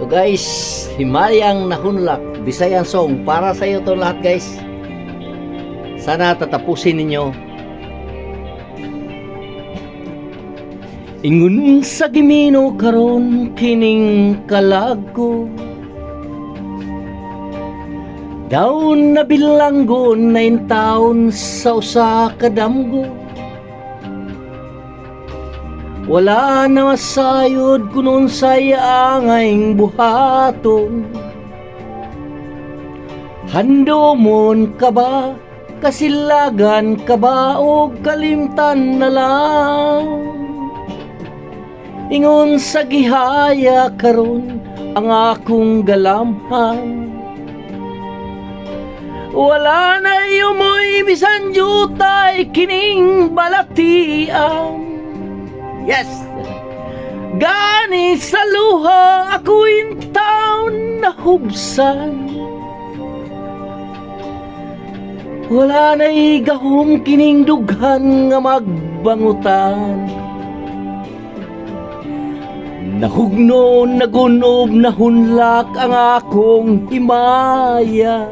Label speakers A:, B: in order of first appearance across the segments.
A: So guys, Himalayang Nahunlak, Bisayang song para sa iyo to lahat guys. Sana tatapusin ninyo. Ingon sa gimino karon kining kalagko, daon na bilanggo 9 taon sa usa ka damgo. Wala na masayod kunon saya angayng buhaton. Handomon ka ba, kasilagan ka ba o kalimtan na lang? Ingon sa gihaya karon ang akong galamhan. Wala na yumoy bisan jutay kining balatian. Yes! Gani sa luha ako'y taon na hubsan. Wala na'y gahom kining dughan nga magbangutan. Nahugno, nagunob, nahunlak ang akong himaya.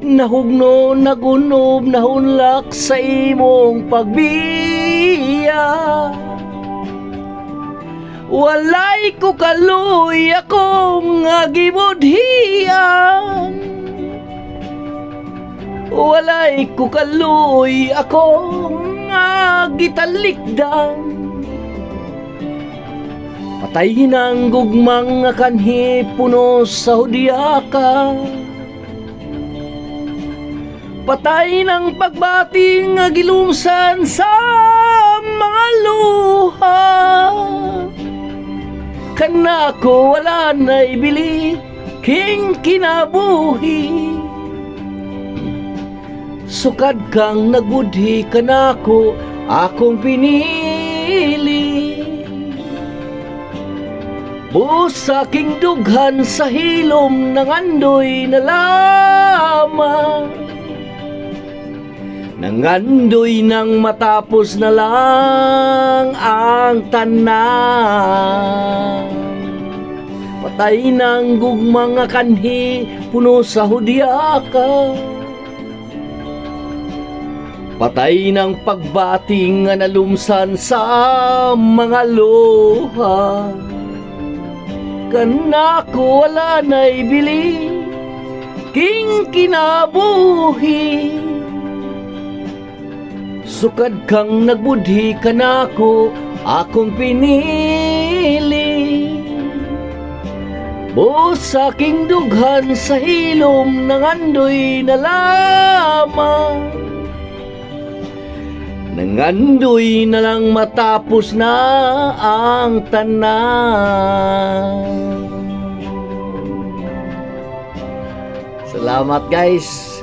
A: Nahugno, nagunob, nahunlak sa imong pagbiya. Walay ko kaluy akong agibudhian. Walay ko kaluy akong agitalikdan. Patay ng gugmang nga kanhi puno sa hudyaka. Patay ng pagbati nga gilumsan sa mga luha. Kanako wala na ibili king kinabuhi. Sukad kang nagbudhi kanako akong pinili. Busa king dughan sa hilom ng andoy na lamang. Nangandoy nang matapos na lang ang tanan. Patay ng gugmang nga kanhi puno sa hudyaka. Patay ng pagbating nga nalumsan sa mga luha. Kanako wala na'y bili king kinabuhi. Sukad kang nagbudhi kanako akong pinili. Busa king dughan sa hilom ng andoy na lamang. Nangandoy na lang matapos na ang tanan. Salamat guys.